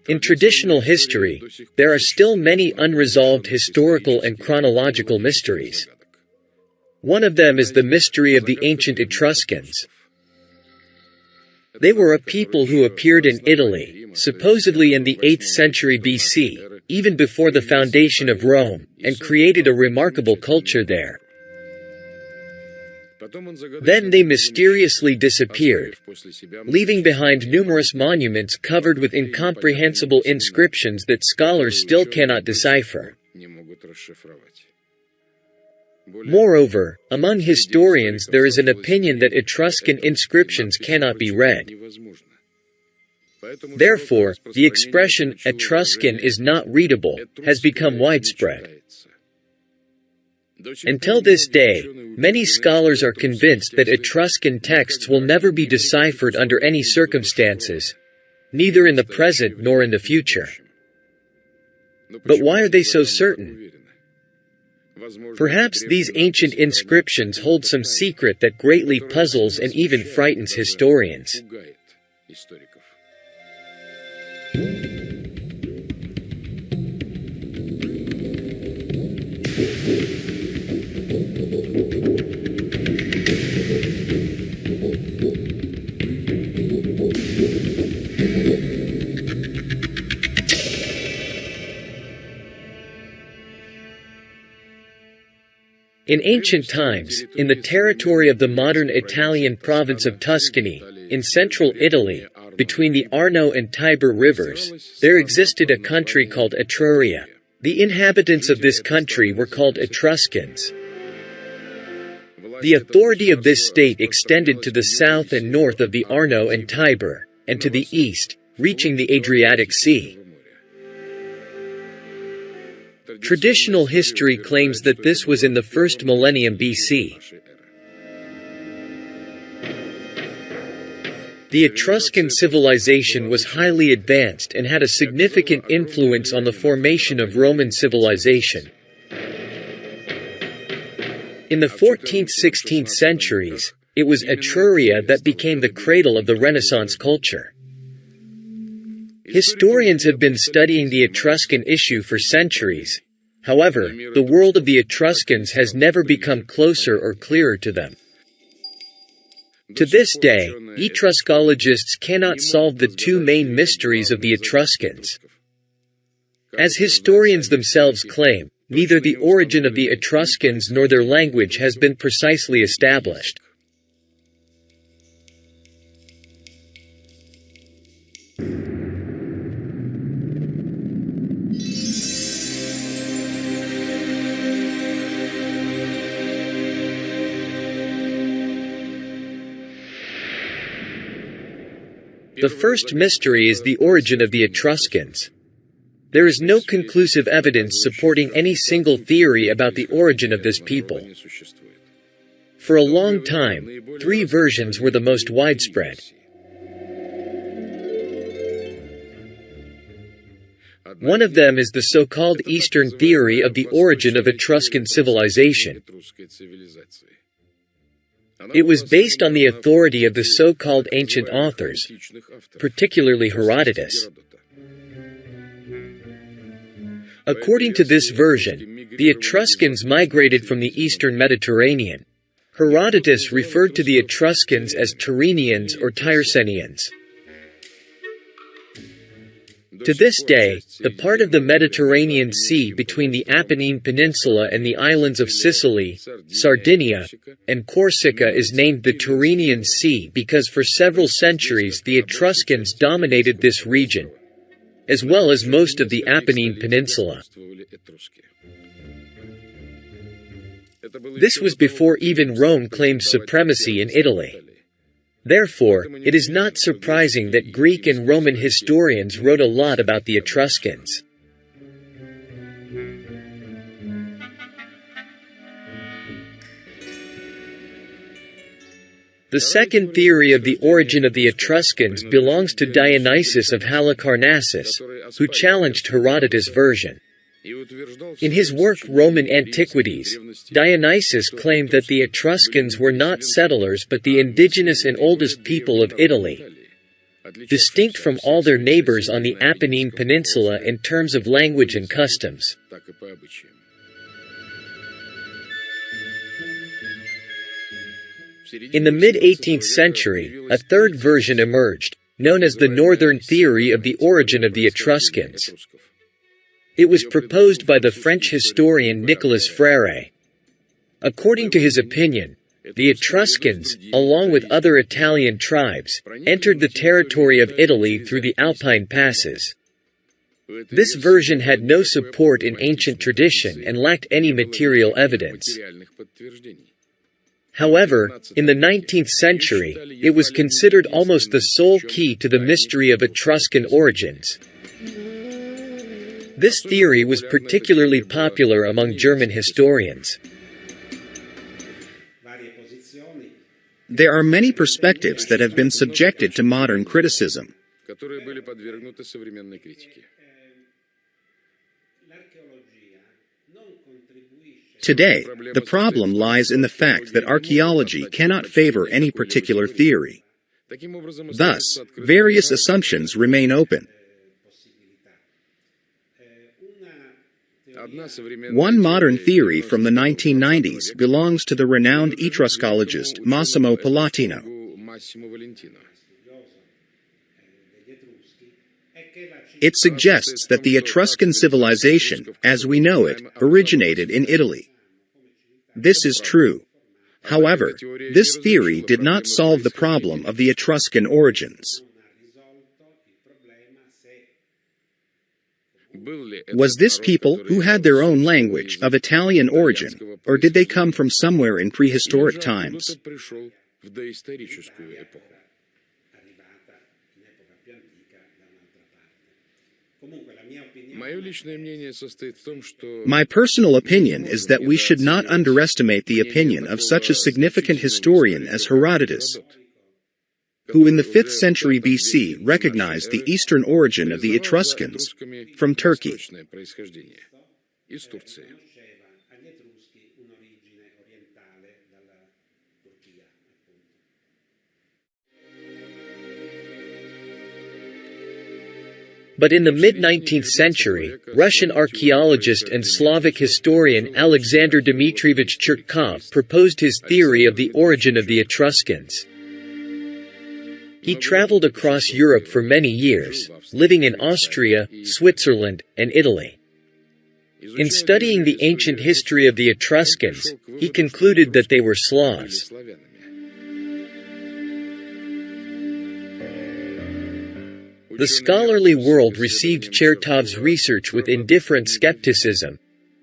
In traditional history, there are still many unresolved historical and chronological mysteries. One of them is the mystery of the ancient Etruscans. They were a people who appeared in Italy, supposedly in the 8th century BC, even before the foundation of Rome, and created a remarkable culture there. Then they mysteriously disappeared, leaving behind numerous monuments covered with incomprehensible inscriptions that scholars still cannot decipher. Moreover, among historians there is an opinion that Etruscan inscriptions cannot be read. Therefore, the expression "Etruscan is not readable" has become widespread. Until this day, many scholars are convinced that Etruscan texts will never be deciphered under any circumstances, neither in the present nor in the future. But why are they so certain? Perhaps these ancient inscriptions hold some secret that greatly puzzles and even frightens historians. In ancient times, in the territory of the modern Italian province of Tuscany, in central Italy, between the Arno and Tiber rivers, there existed a country called Etruria. The inhabitants of this country were called Etruscans. The authority of this state extended to the south and north of the Arno and Tiber, and to the east, reaching the Adriatic Sea. Traditional history claims that this was in the 1st millennium BC. The Etruscan civilization was highly advanced and had a significant influence on the formation of Roman civilization. In the 14th–16th centuries, it was Etruria that became the cradle of the Renaissance culture. Historians have been studying the Etruscan issue for centuries. However, the world of the Etruscans has never become closer or clearer to them. To this day, Etruscologists cannot solve the two main mysteries of the Etruscans. As historians themselves claim, neither the origin of the Etruscans nor their language has been precisely established. The first mystery is the origin of the Etruscans. There is no conclusive evidence supporting any single theory about the origin of this people. For a long time, 3 versions were the most widespread. One of them is the so-called Eastern theory of the origin of Etruscan civilization. It was based on the authority of the so-called ancient authors, particularly Herodotus. According to this version, the Etruscans migrated from the eastern Mediterranean. Herodotus referred to the Etruscans as Tyrrhenians or Tyrsenians. To this day, the part of the Mediterranean Sea between the Apennine Peninsula and the islands of Sicily, Sardinia, and Corsica is named the Tyrrhenian Sea because for several centuries the Etruscans dominated this region, as well as most of the Apennine Peninsula. This was before even Rome claimed supremacy in Italy. Therefore, it is not surprising that Greek and Roman historians wrote a lot about the Etruscans. The second theory of the origin of the Etruscans belongs to Dionysius of Halicarnassus, who challenged Herodotus' version. In his work Roman Antiquities, Dionysius claimed that the Etruscans were not settlers but the indigenous and oldest people of Italy. distinct from all their neighbors on the Apennine Peninsula in terms of language and customs. In the mid-18th century, a third version emerged, known as the Northern Theory of the origin of the Etruscans. It was proposed by the French historian Nicolas Frere. According to his opinion, the Etruscans, along with other Italian tribes, entered the territory of Italy through the Alpine passes. This version had no support in ancient tradition and lacked any material evidence. However, in the 19th century, it was considered almost the sole key to the mystery of Etruscan origins. This theory was particularly popular among German historians. There are many perspectives that have been subjected to modern criticism. Today, the problem lies in the fact that archaeology cannot favor any particular theory. Thus, various assumptions remain open. One modern theory from the 1990s belongs to the renowned etruscologist Massimo Palatino. It suggests that the Etruscan civilization, as we know it, originated in Italy. This is true. However, this theory did not solve the problem of the Etruscan origins. Was this people who had their own language of Italian origin, or did they come from somewhere in prehistoric times? My personal opinion is that we should not underestimate the opinion of such a significant historian as Herodotus, who in the 5th century BC recognized the eastern origin of the Etruscans from Turkey. But in the mid-19th century, Russian archaeologist and Slavic historian Alexander Dmitrievich Chertkov proposed his theory of the origin of the Etruscans. He traveled across Europe for many years, living in Austria, Switzerland, and Italy. In studying the ancient history of the Etruscans, he concluded that they were Slavs. The scholarly world received Chertov's research with indifferent skepticism,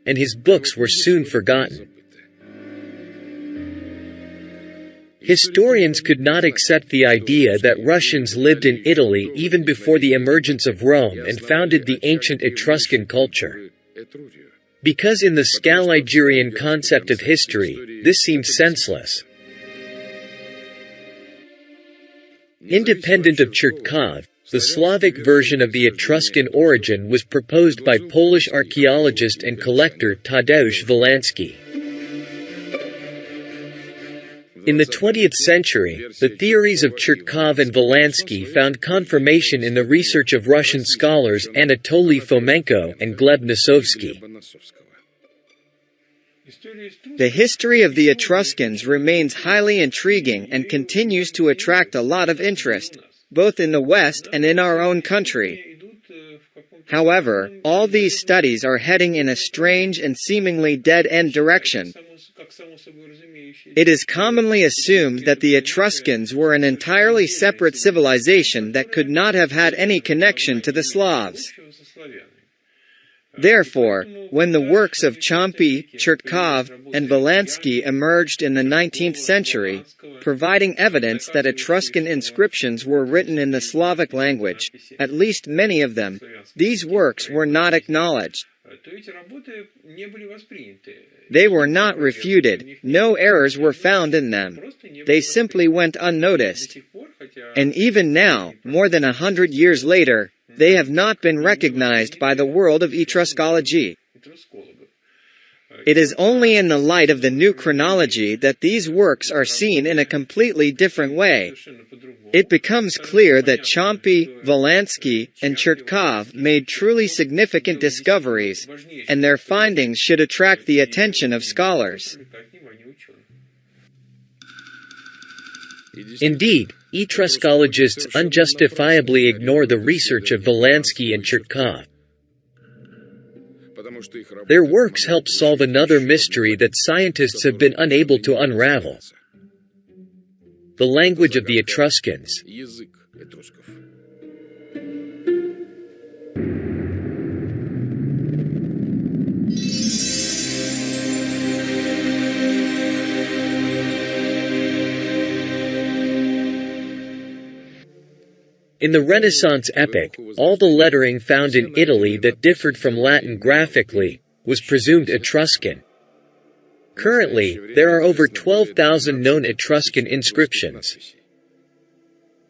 and his books were soon forgotten. Historians could not accept the idea that Russians lived in Italy even before the emergence of Rome and founded the ancient Etruscan culture. Because in the Scaligerian concept of history, this seems senseless. Independent of Chertkov, the Slavic version of the Etruscan origin was proposed by Polish archaeologist and collector Tadeusz Wielański. In the 20th century, the theories of Chertkov and Wielański found confirmation in the research of Russian scholars Anatoly Fomenko and Gleb Nosovsky. The history of the Etruscans remains highly intriguing and continues to attract a lot of interest, both in the West and in our own country. However, all these studies are heading in a strange and seemingly dead-end direction. It is commonly assumed that the Etruscans were an entirely separate civilization that could not have had any connection to the Slavs. Therefore, when the works of Chompy, Chertkov, and Wielański emerged in the 19th century, providing evidence that Etruscan inscriptions were written in the Slavic language, at least many of them, these works were not acknowledged. They were not refuted, no errors were found in them. They simply went unnoticed. And even now, more than 100 years later, they have not been recognized by the world of Etruscology. It is only in the light of the new chronology that these works are seen in a completely different way. It becomes clear that Chompy, Valansky, and Chertkov made truly significant discoveries, and their findings should attract the attention of scholars. Indeed, Etruscologists unjustifiably ignore the research of Valansky and Chertkov. Their works help solve another mystery that scientists have been unable to unravel: the language of the Etruscans. In the Renaissance epoch, all the lettering found in Italy that differed from Latin graphically was presumed Etruscan. Currently, there are over 12,000 known Etruscan inscriptions.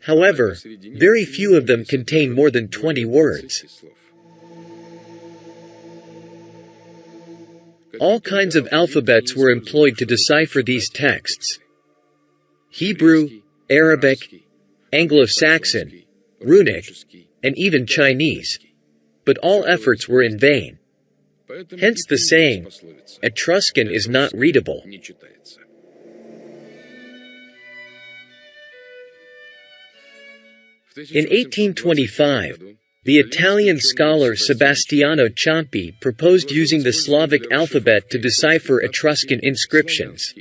However, very few of them contain more than 20 words. All kinds of alphabets were employed to decipher these texts: Hebrew, Arabic, Anglo-Saxon, Runic, and even Chinese. But all efforts were in vain. Hence the saying, Etruscan is not readable. In 1825, the Italian scholar Sebastiano Ciampi proposed using the Slavic alphabet to decipher Etruscan inscriptions.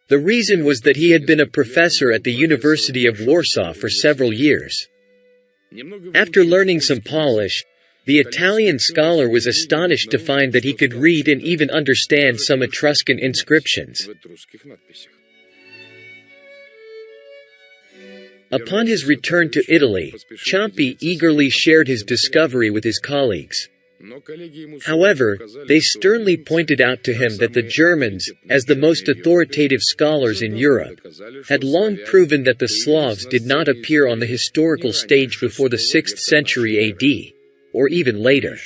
The reason was that he had been a professor at the University of Warsaw for several years. After learning some Polish, the Italian scholar was astonished to find that he could read and even understand some Etruscan inscriptions. Upon his return to Italy, Ciampi eagerly shared his discovery with his colleagues. However, they sternly pointed out to him that the Germans, as the most authoritative scholars in Europe, had long proven that the Slavs did not appear on the historical stage before the 6th century AD, or even later.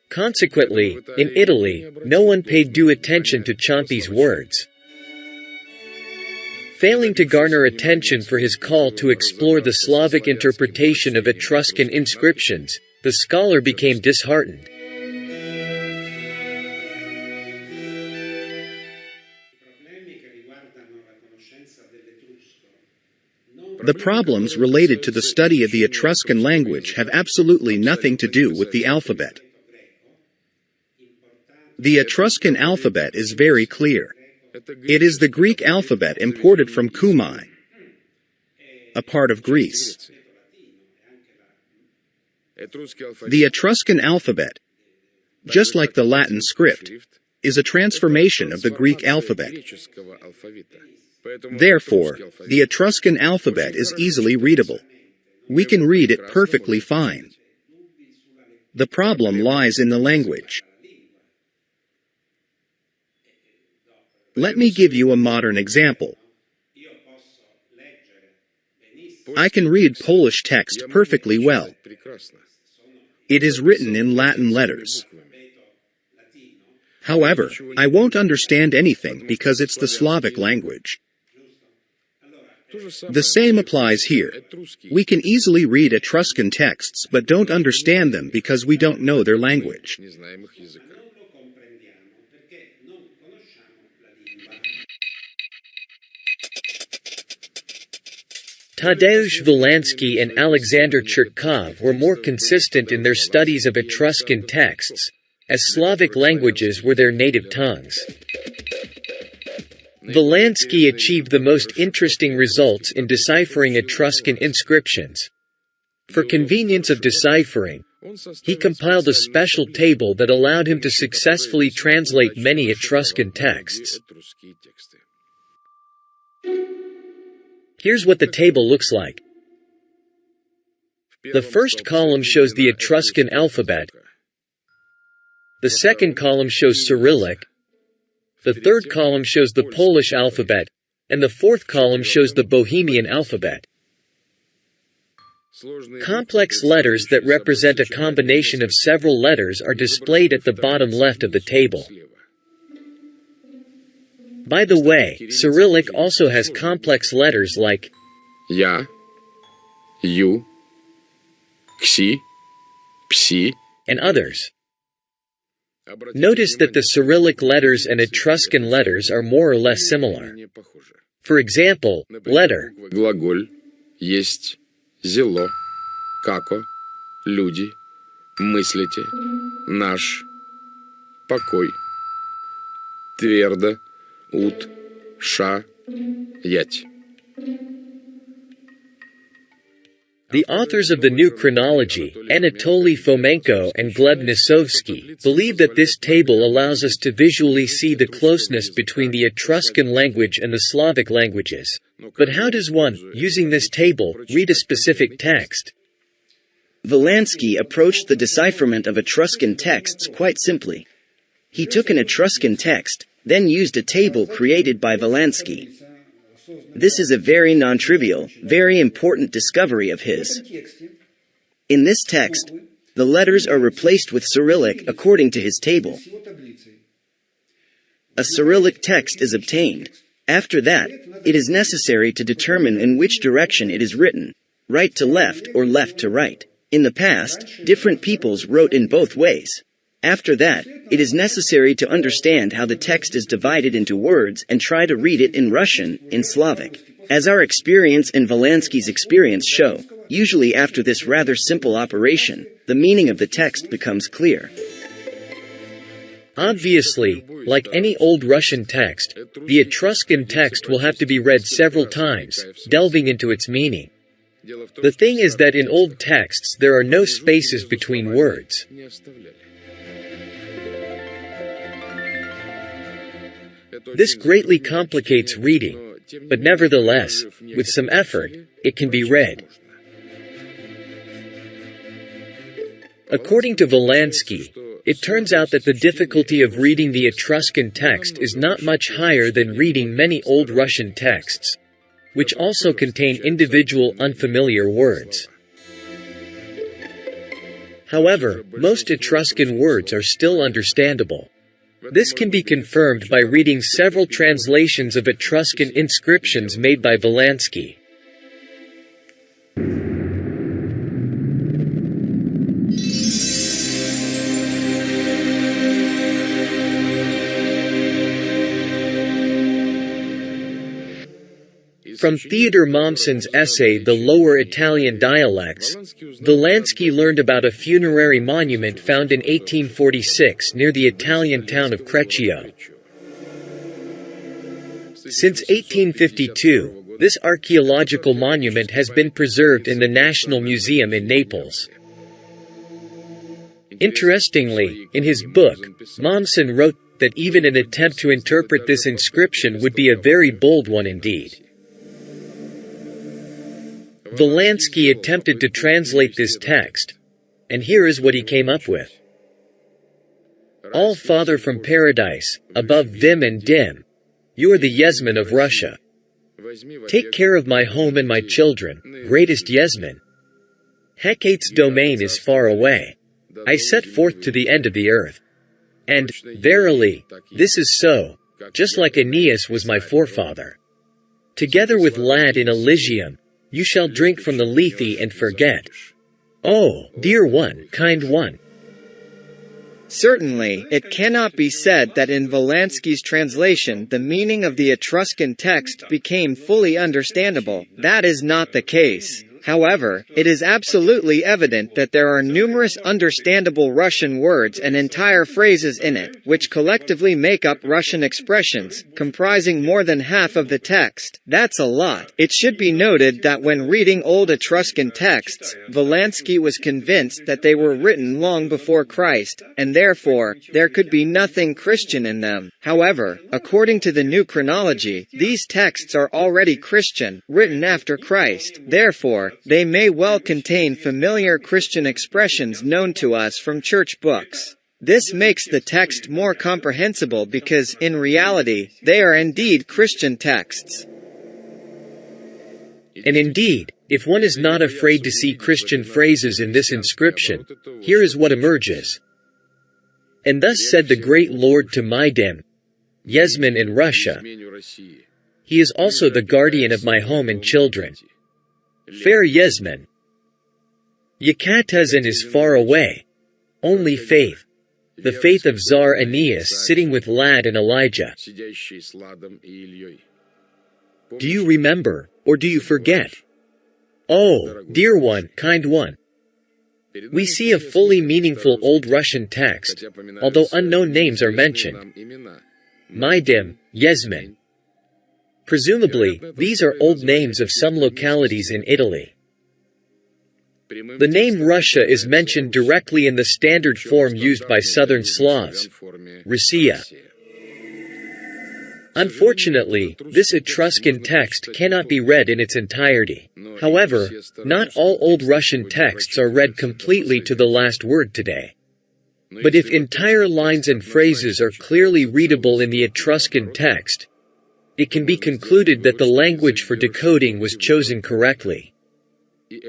Consequently, in Italy, no one paid due attention to Ciampi's words. Failing to garner attention for his call to explore the Slavic interpretation of Etruscan inscriptions, the scholar became disheartened. The problems related to the study of the Etruscan language have absolutely nothing to do with the alphabet. The Etruscan alphabet is very clear. It is the Greek alphabet imported from Cumae, a part of Greece. The Etruscan alphabet, just like the Latin script, is a transformation of the Greek alphabet. Therefore, the Etruscan alphabet is easily readable. We can read it perfectly fine. The problem lies in the language. Let me give you a modern example. I can read Polish text perfectly well. It is written in Latin letters. However, I won't understand anything because it's the Slavic language. The same applies here. We can easily read Etruscan texts but don't understand them because we don't know their language. Tadeusz Valansky and Alexander Chertkov were more consistent in their studies of Etruscan texts, as Slavic languages were their native tongues. Valansky achieved the most interesting results in deciphering Etruscan inscriptions. For convenience of deciphering, he compiled a special table that allowed him to successfully translate many Etruscan texts. Here's what the table looks like. The first column shows the Etruscan alphabet. The second column shows Cyrillic. The third column shows the Polish alphabet, and the fourth column shows the Bohemian alphabet. Complex letters that represent a combination of several letters are displayed at the bottom left of the table. By the way, Cyrillic also has complex letters like Я, Ю, Кси, Пси. and others. Notice that the Cyrillic letters and Etruscan letters are more or less similar. For example, letter Глаголь, есть, зело, како, люди, мыслите, наш, покой, твердо, ут, ша, ять. The authors of the new chronology, Anatoly Fomenko and Gleb Nisovsky, believe that this table allows us to visually see the closeness between the Etruscan language and the Slavic languages. But how does one, using this table, read a specific text? Valansky approached the decipherment of Etruscan texts quite simply. He took an Etruscan text, then used a table created by Valansky. This is a very non-trivial, very important discovery of his. In this text, the letters are replaced with Cyrillic according to his table. A Cyrillic text is obtained. After that, it is necessary to determine in which direction it is written, right to left or left to right. In the past, different peoples wrote in both ways. After that, it is necessary to understand how the text is divided into words and try to read it in Russian, in Slavic. As our experience and Valansky's experience show, usually after this rather simple operation, the meaning of the text becomes clear. Obviously, like any old Russian text, the Etruscan text will have to be read several times, delving into its meaning. The thing is that in old texts there are no spaces between words. This greatly complicates reading, but nevertheless, with some effort, it can be read. According to Valansky, it turns out that the difficulty of reading the Etruscan text is not much higher than reading many old Russian texts, which also contain individual unfamiliar words. However, most Etruscan words are still understandable. This can be confirmed by reading several translations of Etruscan inscriptions made by Valansky. From Theodor Mommsen's essay The Lower Italian Dialects, Valansky learned about a funerary monument found in 1846 near the Italian town of Creccio. Since 1852, this archaeological monument has been preserved in the National Museum in Naples. Interestingly, in his book, Mommsen wrote that even an attempt to interpret this inscription would be a very bold one indeed. Valansky attempted to translate this text, and here is what he came up with. All Father from Paradise, above Vim and Dim, you are the Yezman of Russia. Take care of my home and my children, greatest Yezman. Hecate's domain is far away. I set forth to the end of the earth. And, verily, this is so, just like Aeneas was my forefather. Together with Lad in Elysium, you shall drink from the Lethe and forget. Oh, dear one, kind one. Certainly, it cannot be said that in Valansky's translation the meaning of the Etruscan text became fully understandable. That is not the case. However, it is absolutely evident that there are numerous understandable Russian words and entire phrases in it, which collectively make up Russian expressions, comprising more than half of the text. That's a lot. It should be noted that when reading old Etruscan texts, Valansky was convinced that they were written long before Christ, and therefore, there could be nothing Christian in them. However, according to the new chronology, these texts are already Christian, written after Christ. Therefore, they may well contain familiar Christian expressions known to us from church books. This makes the text more comprehensible because, in reality, they are indeed Christian texts. And indeed, if one is not afraid to see Christian phrases in this inscription, here is what emerges. And thus said the great Lord to my Yezmin in Russia. He is also the guardian of my home and children. Fair Yezmin. Yucatan is far away. Only faith. The faith of Tsar Aeneas sitting with Lad and Elijah. Do you remember, or do you forget? Oh, dear one, kind one. We see a fully meaningful Old Russian text, although unknown names are mentioned. Maidim, Yezmin. Presumably, these are old names of some localities in Italy. The name Russia is mentioned directly in the standard form used by Southern Slavs, Russia. Unfortunately, this Etruscan text cannot be read in its entirety. However, not all Old Russian texts are read completely to the last word today. But if entire lines and phrases are clearly readable in the Etruscan text, it can be concluded that the language for decoding was chosen correctly.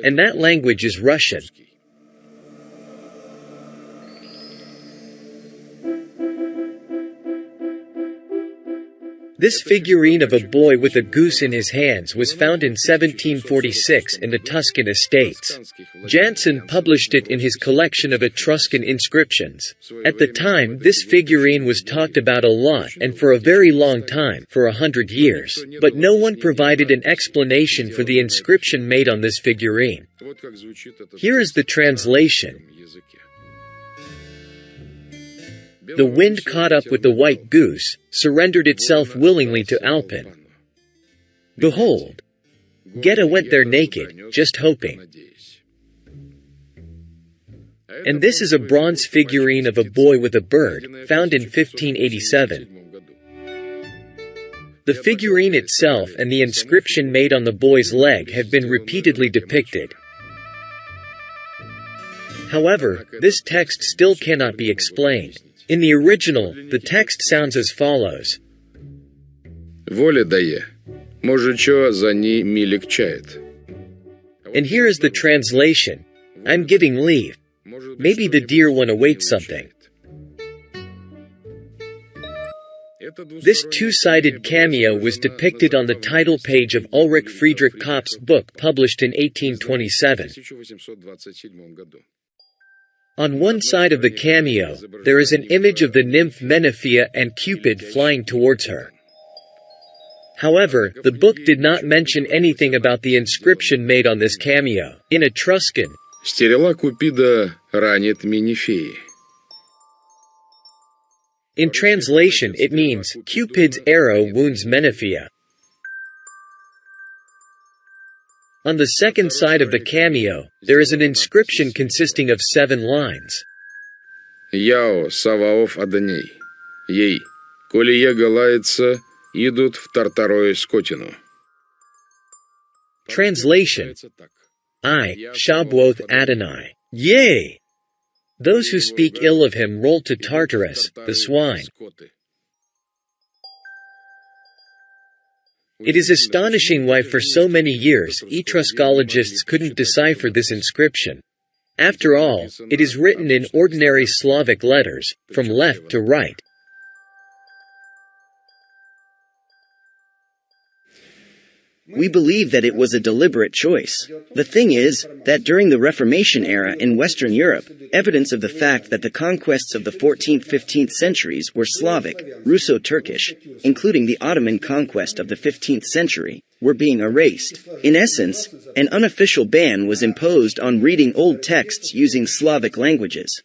And that language is Russian. This figurine of a boy with a goose in his hands was found in 1746 in the Tuscan estates. Jansen published it in his collection of Etruscan inscriptions. At the time, this figurine was talked about a lot and for a very long time, for 100 years. But no one provided an explanation for the inscription made on this figurine. Here is the translation. The wind caught up with the white goose, surrendered itself willingly to Alpin. Behold! Geta went there naked, just hoping. And this is a bronze figurine of a boy with a bird, found in 1587. The figurine itself and the inscription made on the boy's leg have been repeatedly depicted. However, this text still cannot be explained. In the original, the text sounds as follows. Воля дає, може, чого за ній мілікчает. And here is the translation. I'm giving leave. Maybe the dear one awaits something. This two-sided cameo was depicted on the title page of Ulrich Friedrich Kopp's book published in 1827. On one side of the cameo, there is an image of the nymph Menethea and Cupid flying towards her. However, the book did not mention anything about the inscription made on this cameo. In Etruscan, Стерела Купида ранит Менефеи. In translation it means, Cupid's arrow wounds Menethea. On the second side of the cameo, there is an inscription consisting of 7 lines. Яо Саваоф Адоней. Ей, коли ега лается, идут в Тартарою скотину. Translation: I, Shabwoth Adonai. Yea! Those who speak ill of him roll to Tartarus, the swine. It is astonishing why for so many years Etruscologists couldn't decipher this inscription. After all, it is written in ordinary Slavic letters, from left to right. We believe that it was a deliberate choice. The thing is, that during the Reformation era in Western Europe, evidence of the fact that the conquests of the 14th-15th centuries were Slavic, Russo-Turkish, including the Ottoman conquest of the 15th century, were being erased. In essence, an unofficial ban was imposed on reading old texts using Slavic languages.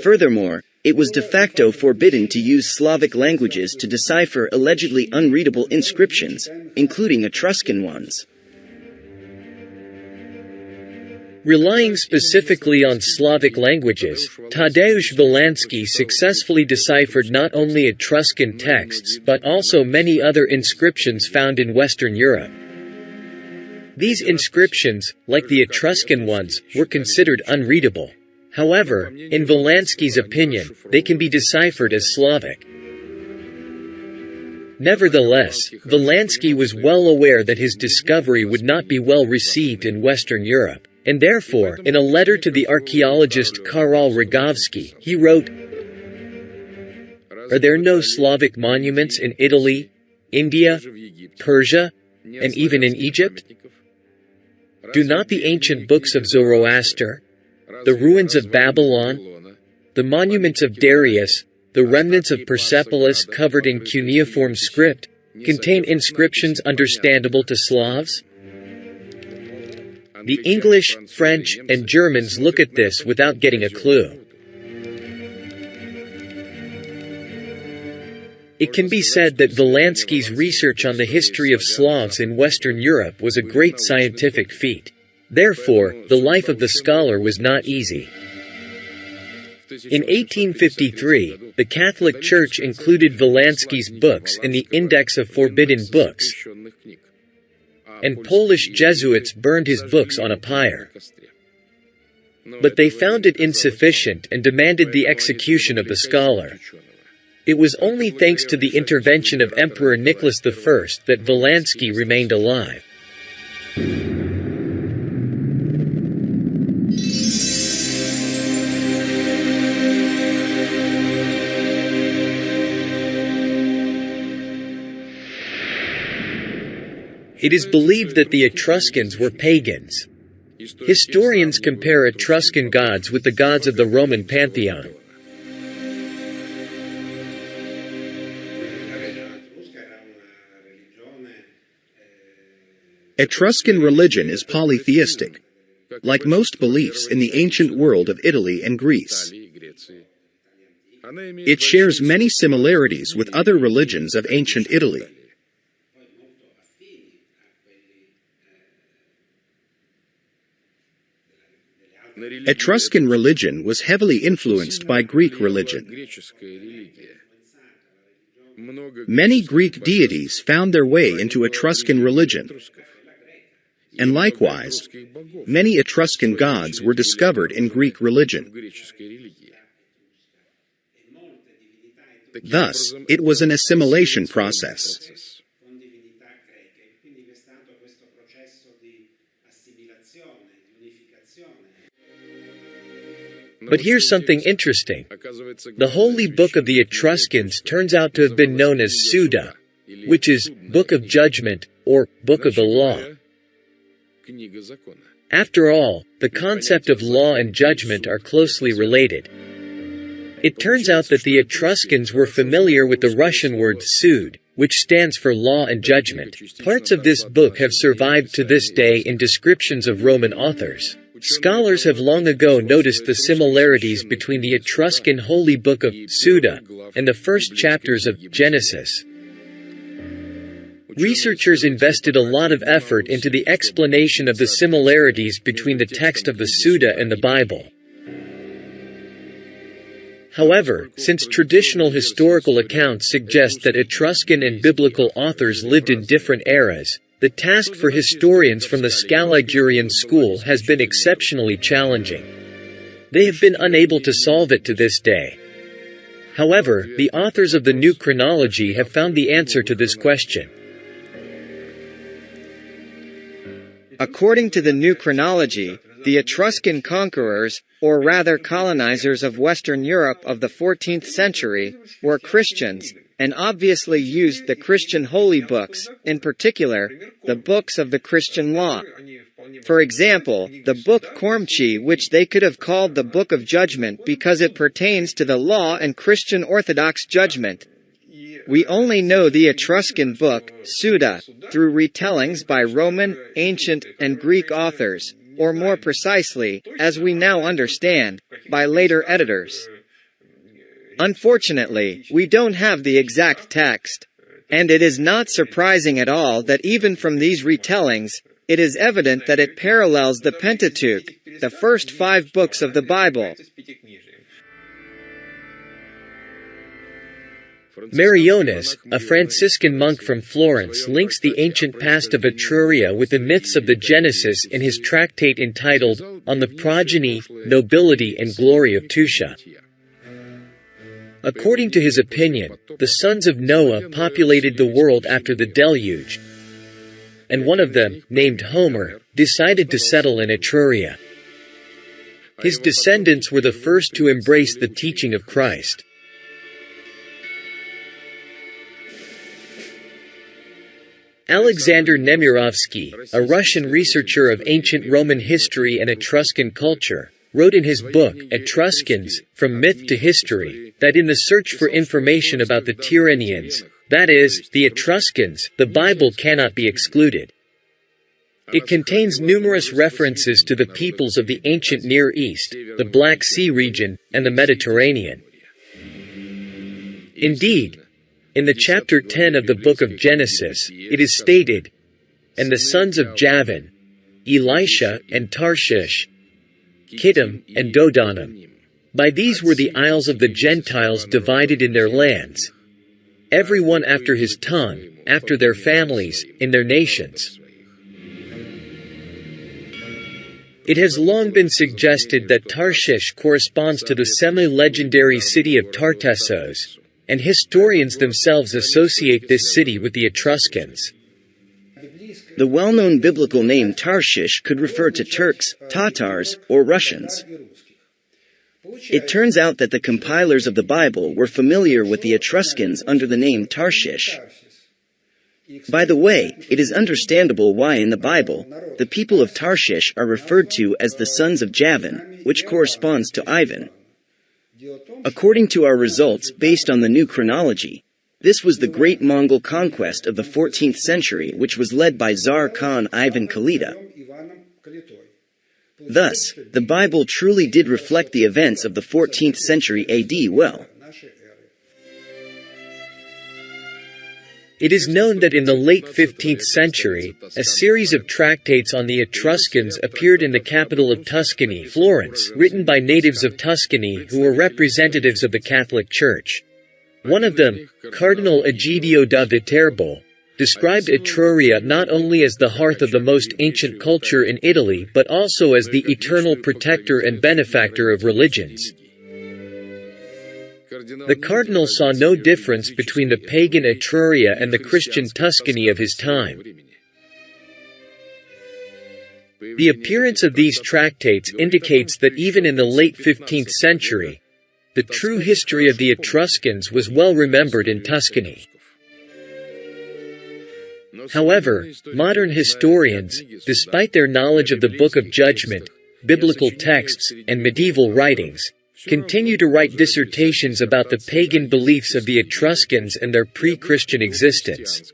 Furthermore, it was de facto forbidden to use Slavic languages to decipher allegedly unreadable inscriptions, including Etruscan ones. Relying specifically on Slavic languages, Tadeusz Wilański successfully deciphered not only Etruscan texts but also many other inscriptions found in Western Europe. These inscriptions, like the Etruscan ones, were considered unreadable. However, in Wilański's opinion, they can be deciphered as Slavic. Nevertheless, Valansky was well aware that his discovery would not be well received in Western Europe, and therefore, in a letter to the archaeologist Karol Rogovsky, he wrote, "Are there no Slavic monuments in Italy, India, Persia, and even in Egypt? Do not the ancient books of Zoroaster, the ruins of Babylon, the monuments of Darius, the remnants of Persepolis covered in cuneiform script, contain inscriptions understandable to Slavs?" The English, French, and Germans look at this without getting a clue. It can be said that Valansky's research on the history of Slavs in Western Europe was a great scientific feat. Therefore, the life of the scholar was not easy. In 1853, the Catholic Church included Valansky's books in the Index of Forbidden Books, and Polish Jesuits burned his books on a pyre. But they found it insufficient and demanded the execution of the scholar. It was only thanks to the intervention of Emperor Nicholas I that Valansky remained alive. It is believed that the Etruscans were pagans. Historians compare Etruscan gods with the gods of the Roman pantheon. Etruscan religion is polytheistic, like most beliefs in the ancient world of Italy and Greece. It shares many similarities with other religions of ancient Italy. Etruscan religion was heavily influenced by Greek religion. Many Greek deities found their way into Etruscan religion. And likewise, many Etruscan gods were discovered in Greek religion. Thus, it was an assimilation process. But here's something interesting. The holy book of the Etruscans turns out to have been known as Suda, which is Book of Judgment, or Book of the Law. After all, the concept of law and judgment are closely related. It turns out that the Etruscans were familiar with the Russian word sud, which stands for law and judgment. Parts of this book have survived to this day in descriptions of Roman authors. Scholars have long ago noticed the similarities between the Etruscan holy book of Suda and the first chapters of Genesis. Researchers invested a lot of effort into the explanation of the similarities between the text of the Suda and the Bible. However, since traditional historical accounts suggest that Etruscan and biblical authors lived in different eras, the task for historians from the Scaligerian school has been exceptionally challenging. They have been unable to solve it to this day. However, the authors of the new chronology have found the answer to this question. According to the new chronology, the Etruscan conquerors, or rather colonizers of Western Europe of the 14th century, were Christians, and obviously used the Christian holy books, in particular, the books of the Christian law. For example, the book Kormchi, which they could have called the Book of Judgment because it pertains to the law and Christian Orthodox judgment. We only know the Etruscan book, Suda, through retellings by Roman, ancient, and Greek authors, or more precisely, as we now understand, by later editors. Unfortunately, we don't have the exact text. And it is not surprising at all that even from these retellings, it is evident that it parallels the Pentateuch, the first 5 books of the Bible. Marionis, a Franciscan monk from Florence, links the ancient past of Etruria with the myths of the Genesis in his tractate entitled, On the Progeny, Nobility and Glory of Tuscia. According to his opinion, the sons of Noah populated the world after the deluge, and one of them, named Homer, decided to settle in Etruria. His descendants were the first to embrace the teaching of Christ. Alexander Nemirovsky, a Russian researcher of ancient Roman history and Etruscan culture, wrote in his book, Etruscans, From Myth to History, that in the search for information about the Tyrrhenians, that is, the Etruscans, the Bible cannot be excluded. It contains numerous references to the peoples of the ancient Near East, the Black Sea region, and the Mediterranean. Indeed, in the chapter 10 of the book of Genesis, it is stated, "And the sons of Javan, Elisha and Tarshish, Kittim and Dodanim. By these were the isles of the Gentiles divided in their lands, every one after his tongue, after their families, in their nations." It has long been suggested that Tarshish corresponds to the semi-legendary city of Tartessos, and historians themselves associate this city with the Etruscans. The well-known biblical name Tarshish could refer to Turks, Tatars, or Russians. It turns out that the compilers of the Bible were familiar with the Etruscans under the name Tarshish. By the way, it is understandable why in the Bible, the people of Tarshish are referred to as the sons of Javan, which corresponds to Ivan. According to our results based on the new chronology, this was the great Mongol conquest of the 14th century which was led by Tsar Khan Ivan Khalida. Thus, the Bible truly did reflect the events of the 14th century AD well. It is known that in the late 15th century, a series of tractates on the Etruscans appeared in the capital of Tuscany, Florence, written by natives of Tuscany who were representatives of the Catholic Church. One of them, Cardinal Egidio da Viterbo, described Etruria not only as the hearth of the most ancient culture in Italy but also as the eternal protector and benefactor of religions. The cardinal saw no difference between the pagan Etruria and the Christian Tuscany of his time. The appearance of these tractates indicates that even in the late 15th century, the true history of the Etruscans was well remembered in Tuscany. However, modern historians, despite their knowledge of the Book of Judgment, biblical texts, and medieval writings, continue to write dissertations about the pagan beliefs of the Etruscans and their pre-Christian existence.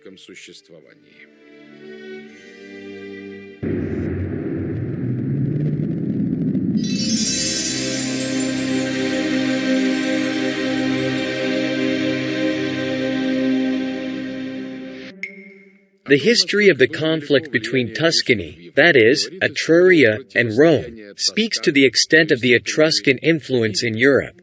The history of the conflict between Tuscany, that is, Etruria, and Rome, speaks to the extent of the Etruscan influence in Europe.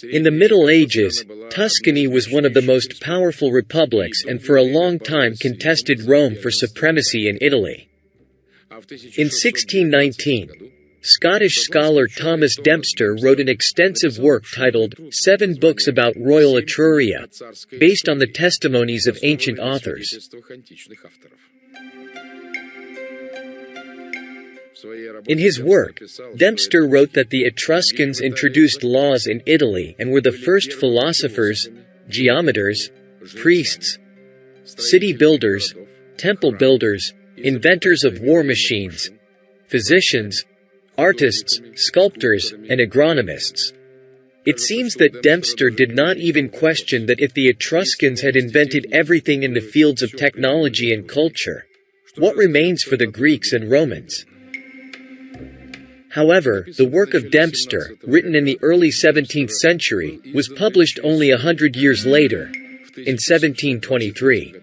In the Middle Ages, Tuscany was one of the most powerful republics and for a long time contested Rome for supremacy in Italy. In 1619, Scottish scholar Thomas Dempster wrote an extensive work titled 7 Books About Royal Etruria, based on the testimonies of ancient authors. In his work, Dempster wrote that the Etruscans introduced laws in Italy and were the first philosophers, geometers, priests, city builders, temple builders, inventors of war machines, physicians, artists, sculptors, and agronomists. It seems that Dempster did not even question that if the Etruscans had invented everything in the fields of technology and culture, what remains for the Greeks and Romans? However, the work of Dempster, written in the early 17th century, was published only 100 years later, in 1723.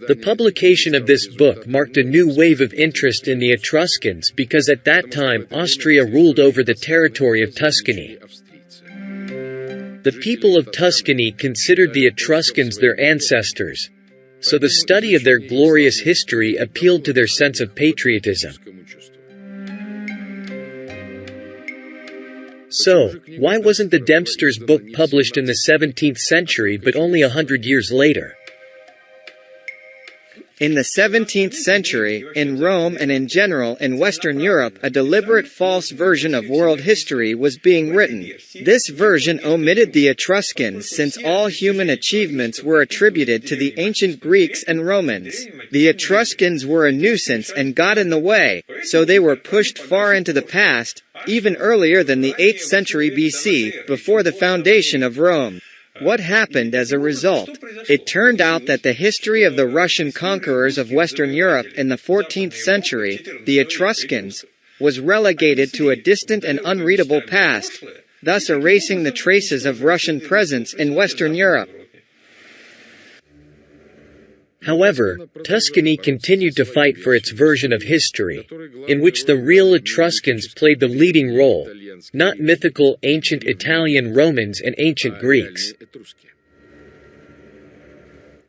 The publication of this book marked a new wave of interest in the Etruscans because at that time Austria ruled over the territory of Tuscany. The people of Tuscany considered the Etruscans their ancestors, so the study of their glorious history appealed to their sense of patriotism. So, why wasn't the Dempster's book published in the 17th century but only 100 years later? In the 17th century, in Rome and in general in Western Europe, a deliberate false version of world history was being written. This version omitted the Etruscans since all human achievements were attributed to the ancient Greeks and Romans. The Etruscans were a nuisance and got in the way, so they were pushed far into the past, even earlier than the 8th century BC, before the foundation of Rome. What happened as a result? It turned out that the history of the Russian conquerors of Western Europe in the 14th century, the Etruscans, was relegated to a distant and unreadable past, thus erasing the traces of Russian presence in Western Europe. However, Tuscany continued to fight for its version of history, in which the real Etruscans played the leading role, not mythical ancient Italian Romans and ancient Greeks.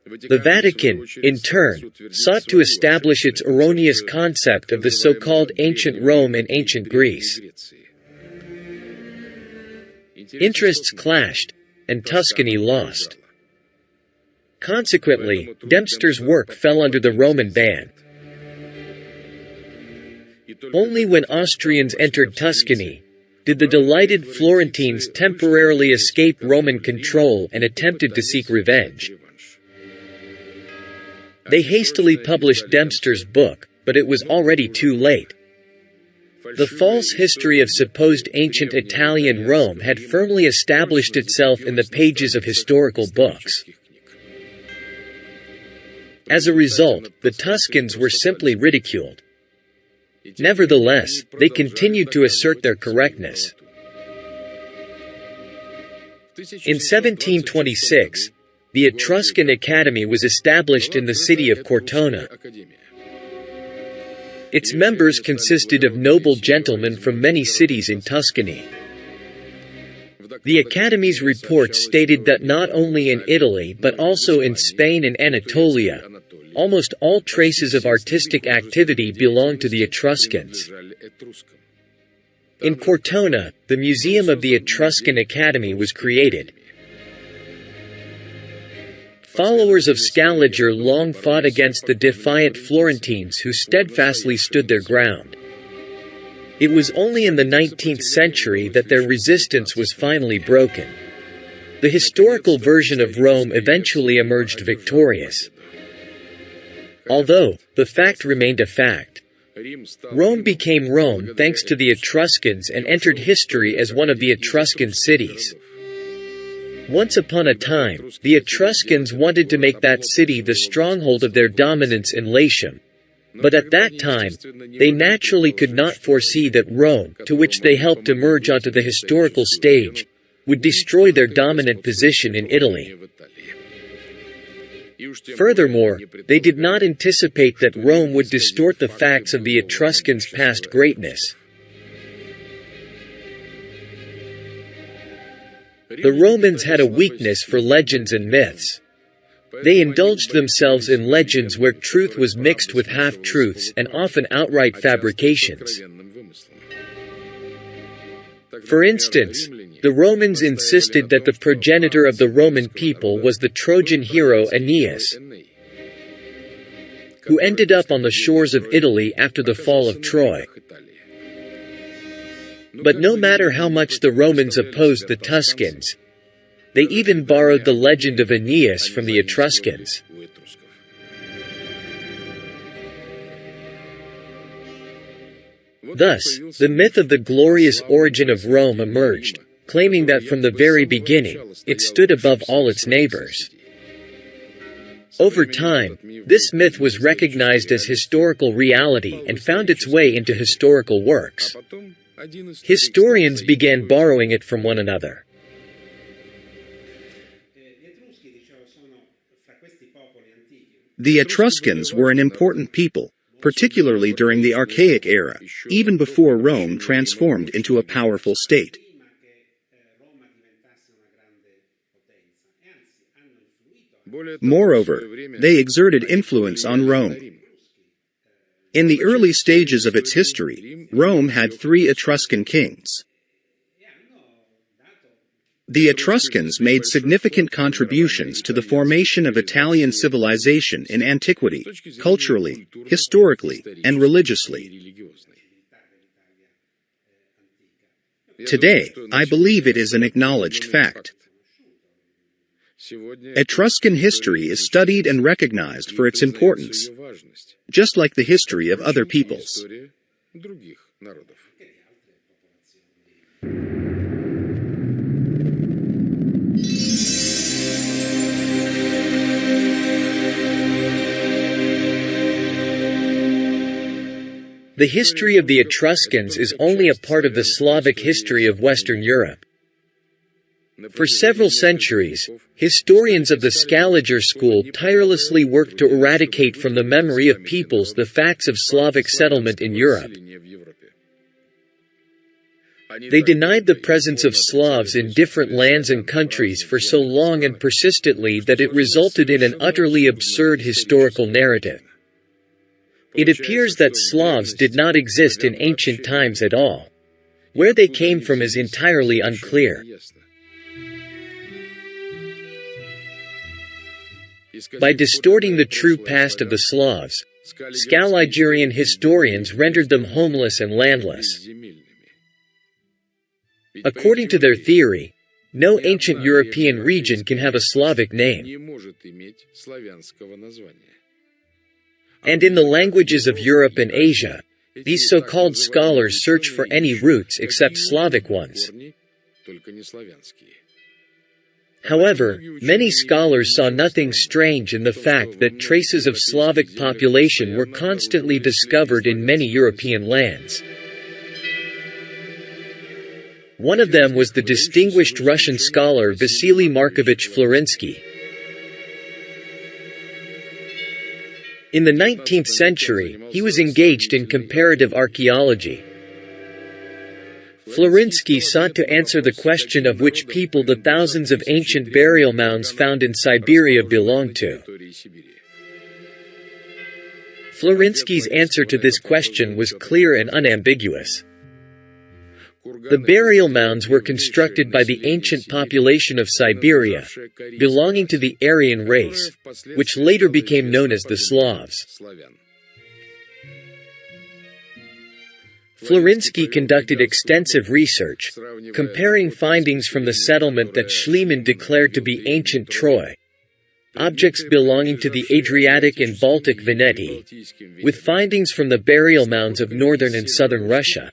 The Vatican, in turn, sought to establish its erroneous concept of the so-called ancient Rome and ancient Greece. Interests clashed, and Tuscany lost. Consequently, Dempster's work fell under the Roman ban. Only when Austrians entered Tuscany did the delighted Florentines temporarily escape Roman control and attempted to seek revenge. They hastily published Dempster's book, but it was already too late. The false history of supposed ancient Italian Rome had firmly established itself in the pages of historical books. As a result, the Tuscans were simply ridiculed. Nevertheless, they continued to assert their correctness. In 1726, the Etruscan Academy was established in the city of Cortona. Its members consisted of noble gentlemen from many cities in Tuscany. The Academy's report stated that not only in Italy but also in Spain and Anatolia, almost all traces of artistic activity belonged to the Etruscans. In Cortona, the Museum of the Etruscan Academy was created. Followers of Scaliger long fought against the defiant Florentines who steadfastly stood their ground. It was only in the 19th century that their resistance was finally broken. The historical version of Rome eventually emerged victorious. Although, the fact remained a fact. Rome became Rome thanks to the Etruscans and entered history as one of the Etruscan cities. Once upon a time, the Etruscans wanted to make that city the stronghold of their dominance in Latium. But at that time, they naturally could not foresee that Rome, to which they helped emerge onto the historical stage, would destroy their dominant position in Italy. Furthermore, they did not anticipate that Rome would distort the facts of the Etruscans' past greatness. The Romans had a weakness for legends and myths. They indulged themselves in legends where truth was mixed with half-truths and often outright fabrications. For instance, the Romans insisted that the progenitor of the Roman people was the Trojan hero Aeneas, who ended up on the shores of Italy after the fall of Troy. But no matter how much the Romans opposed the Tuscans, they even borrowed the legend of Aeneas from the Etruscans. Thus, the myth of the glorious origin of Rome emerged, claiming that from the very beginning, it stood above all its neighbors. Over time, this myth was recognized as historical reality and found its way into historical works. Historians began borrowing it from one another. The Etruscans were an important people, particularly during the Archaic era, even before Rome transformed into a powerful state. Moreover, they exerted influence on Rome. In the early stages of its history, Rome had 3 Etruscan kings. The Etruscans made significant contributions to the formation of Italian civilization in antiquity, culturally, historically, and religiously. Today, I believe it is an acknowledged fact. Etruscan history is studied and recognized for its importance, just like the history of other peoples. The history of the Etruscans is only a part of the Slavic history of Western Europe. For several centuries, historians of the Scaliger school tirelessly worked to eradicate from the memory of peoples the facts of Slavic settlement in Europe. They denied the presence of Slavs in different lands and countries for so long and persistently that it resulted in an utterly absurd historical narrative. It appears that Slavs did not exist in ancient times at all. Where they came from is entirely unclear. By distorting the true past of the Slavs, Scaligerian historians rendered them homeless and landless. According to their theory, no ancient European region can have a Slavic name. And in the languages of Europe and Asia, these so-called scholars search for any roots except Slavic ones. However, many scholars saw nothing strange in the fact that traces of Slavic population were constantly discovered in many European lands. One of them was the distinguished Russian scholar Vasily Markovich Florinsky. In the 19th century, he was engaged in comparative archaeology. Florinsky sought to answer the question of which people the thousands of ancient burial mounds found in Siberia belonged to. Florinsky's answer to this question was clear and unambiguous. The burial mounds were constructed by the ancient population of Siberia, belonging to the Aryan race, which later became known as the Slavs. Florinsky conducted extensive research, comparing findings from the settlement that Schliemann declared to be ancient Troy, objects belonging to the Adriatic and Baltic Veneti, with findings from the burial mounds of northern and southern Russia.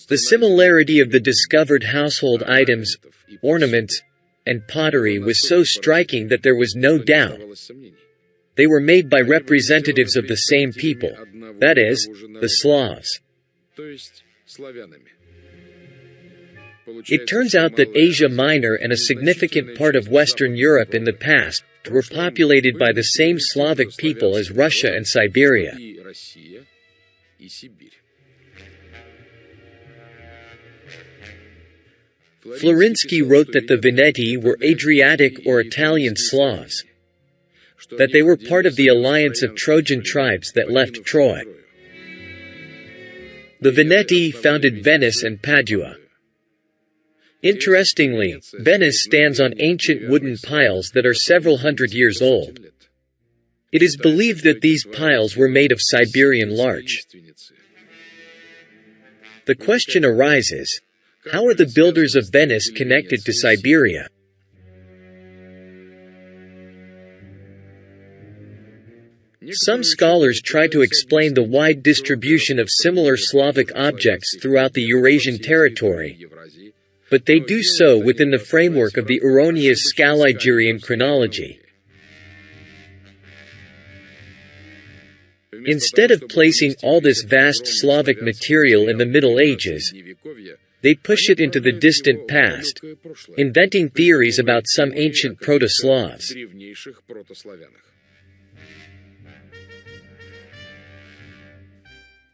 The similarity of the discovered household items, ornaments, and pottery was so striking that there was no doubt. They were made by representatives of the same people, that is, the Slavs. It turns out that Asia Minor and a significant part of Western Europe in the past were populated by the same Slavic people as Russia and Siberia. Florinsky wrote that the Veneti were Adriatic or Italian Slavs, that they were part of the alliance of Trojan tribes that left Troy. The Veneti founded Venice and Padua. Interestingly, Venice stands on ancient wooden piles that are several hundred years old. It is believed that these piles were made of Siberian larch. The question arises, how are the builders of Venice connected to Siberia? Some scholars try to explain the wide distribution of similar Slavic objects throughout the Eurasian territory, but they do so within the framework of the erroneous Scaligerian chronology. Instead of placing all this vast Slavic material in the Middle Ages, they push it into the distant past, inventing theories about some ancient Proto-Slavs.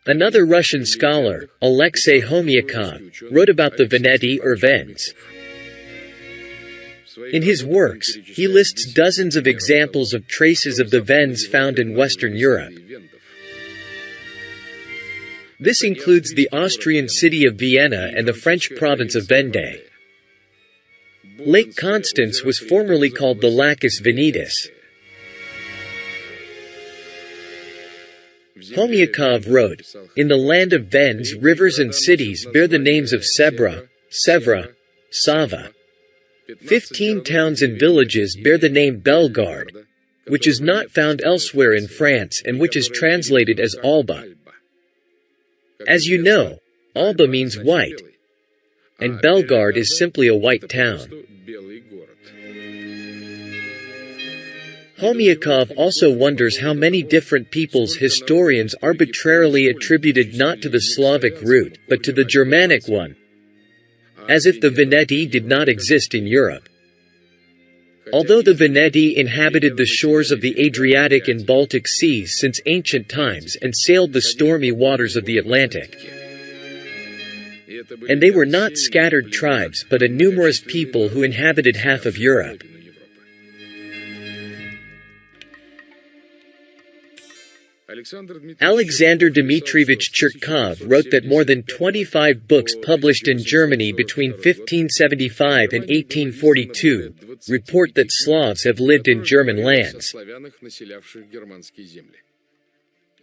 Another Russian scholar, Alexei Homiakov, wrote about the Veneti or Vens. In his works, he lists dozens of examples of traces of the Vens found in Western Europe. This includes the Austrian city of Vienna and the French province of Vendée. Lake Constance was formerly called the Lacus Venetus. Homyakov wrote, "In the land of Vens, rivers and cities bear the names of Sebra, Sevra, Sava. 15 towns and villages bear the name Bellegarde, which is not found elsewhere in France and which is translated as Alba. As you know, Alba means white, and Bellegarde is simply a white town." Homyakov also wonders how many different peoples historians arbitrarily attributed not to the Slavic root, but to the Germanic one, as if the Veneti did not exist in Europe. Although the Veneti inhabited the shores of the Adriatic and Baltic seas since ancient times and sailed the stormy waters of the Atlantic, and they were not scattered tribes but a numerous people who inhabited half of Europe. Alexander Dmitrievich Chertkov wrote that more than 25 books published in Germany between 1575 and 1842 report that Slavs have lived in German lands.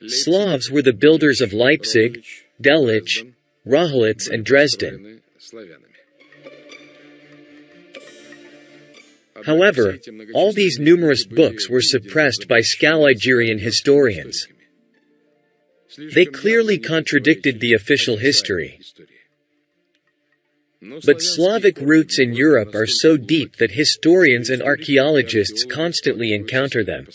Slavs were the builders of Leipzig, Delitzsch, Rauhlitz, and Dresden. However, all these numerous books were suppressed by Scaligerian historians. They clearly contradicted the official history. But Slavic roots in Europe are so deep that historians and archaeologists constantly encounter them.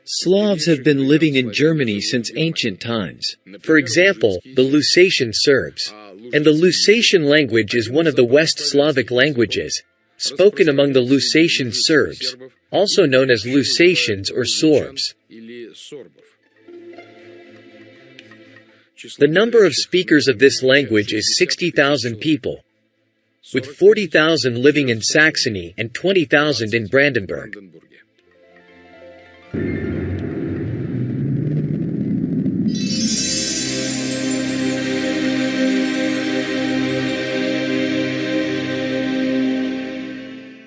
Slavs have been living in Germany since ancient times. For example, the Lusatian Serbs. And the Lusatian language is one of the West Slavic languages, spoken among the Lusatian Serbs, also known as Lusatians or Sorbs. The number of speakers of this language is 60,000 people, with 40,000 living in Saxony and 20,000 in Brandenburg.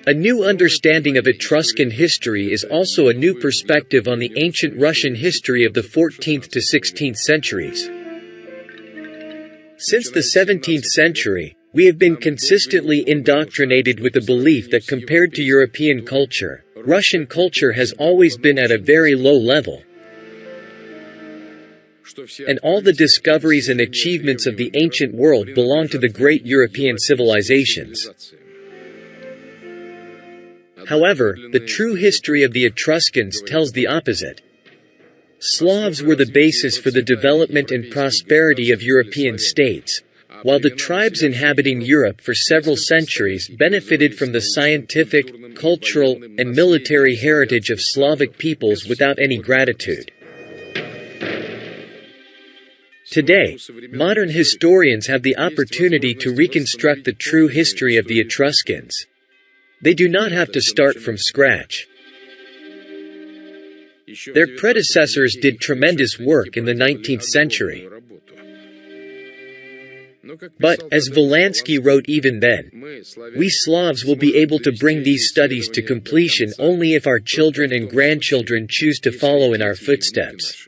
A new understanding of Etruscan history is also a new perspective on the ancient Russian history of the 14th to 16th centuries. Since the 17th century, we have been consistently indoctrinated with the belief that compared to European culture, Russian culture has always been at a very low level. And all the discoveries and achievements of the ancient world belong to the great European civilizations. However, the true history of the Etruscans tells the opposite. Slavs were the basis for the development and prosperity of European states, while the tribes inhabiting Europe for several centuries benefited from the scientific, cultural, and military heritage of Slavic peoples without any gratitude. Today, modern historians have the opportunity to reconstruct the true history of the Etruscans. They do not have to start from scratch. Their predecessors did tremendous work in the 19th century. But, as Volansky wrote even then, we Slavs will be able to bring these studies to completion only if our children and grandchildren choose to follow in our footsteps.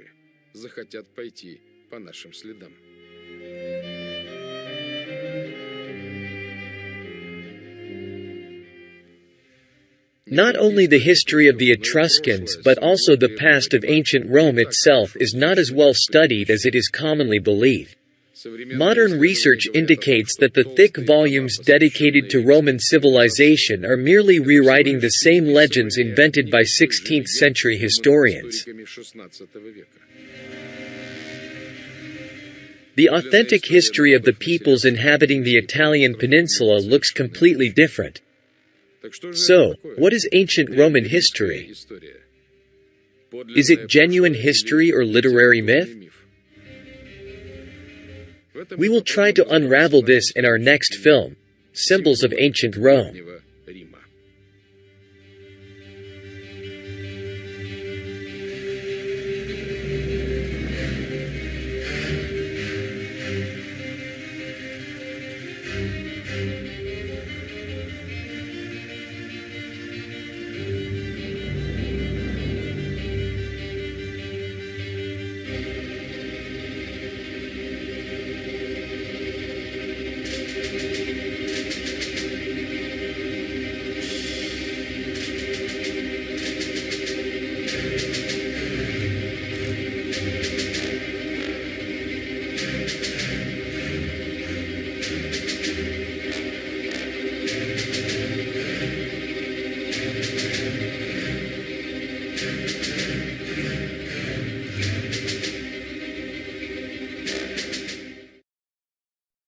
Not only the history of the Etruscans but also the past of ancient Rome itself is not as well studied as it is commonly believed. Modern research indicates that the thick volumes dedicated to Roman civilization are merely rewriting the same legends invented by 16th century historians. The authentic history of the peoples inhabiting the Italian peninsula looks completely different. So, what is ancient Roman history? Is it genuine history or literary myth? We will try to unravel this in our next film, Symbols of Ancient Rome.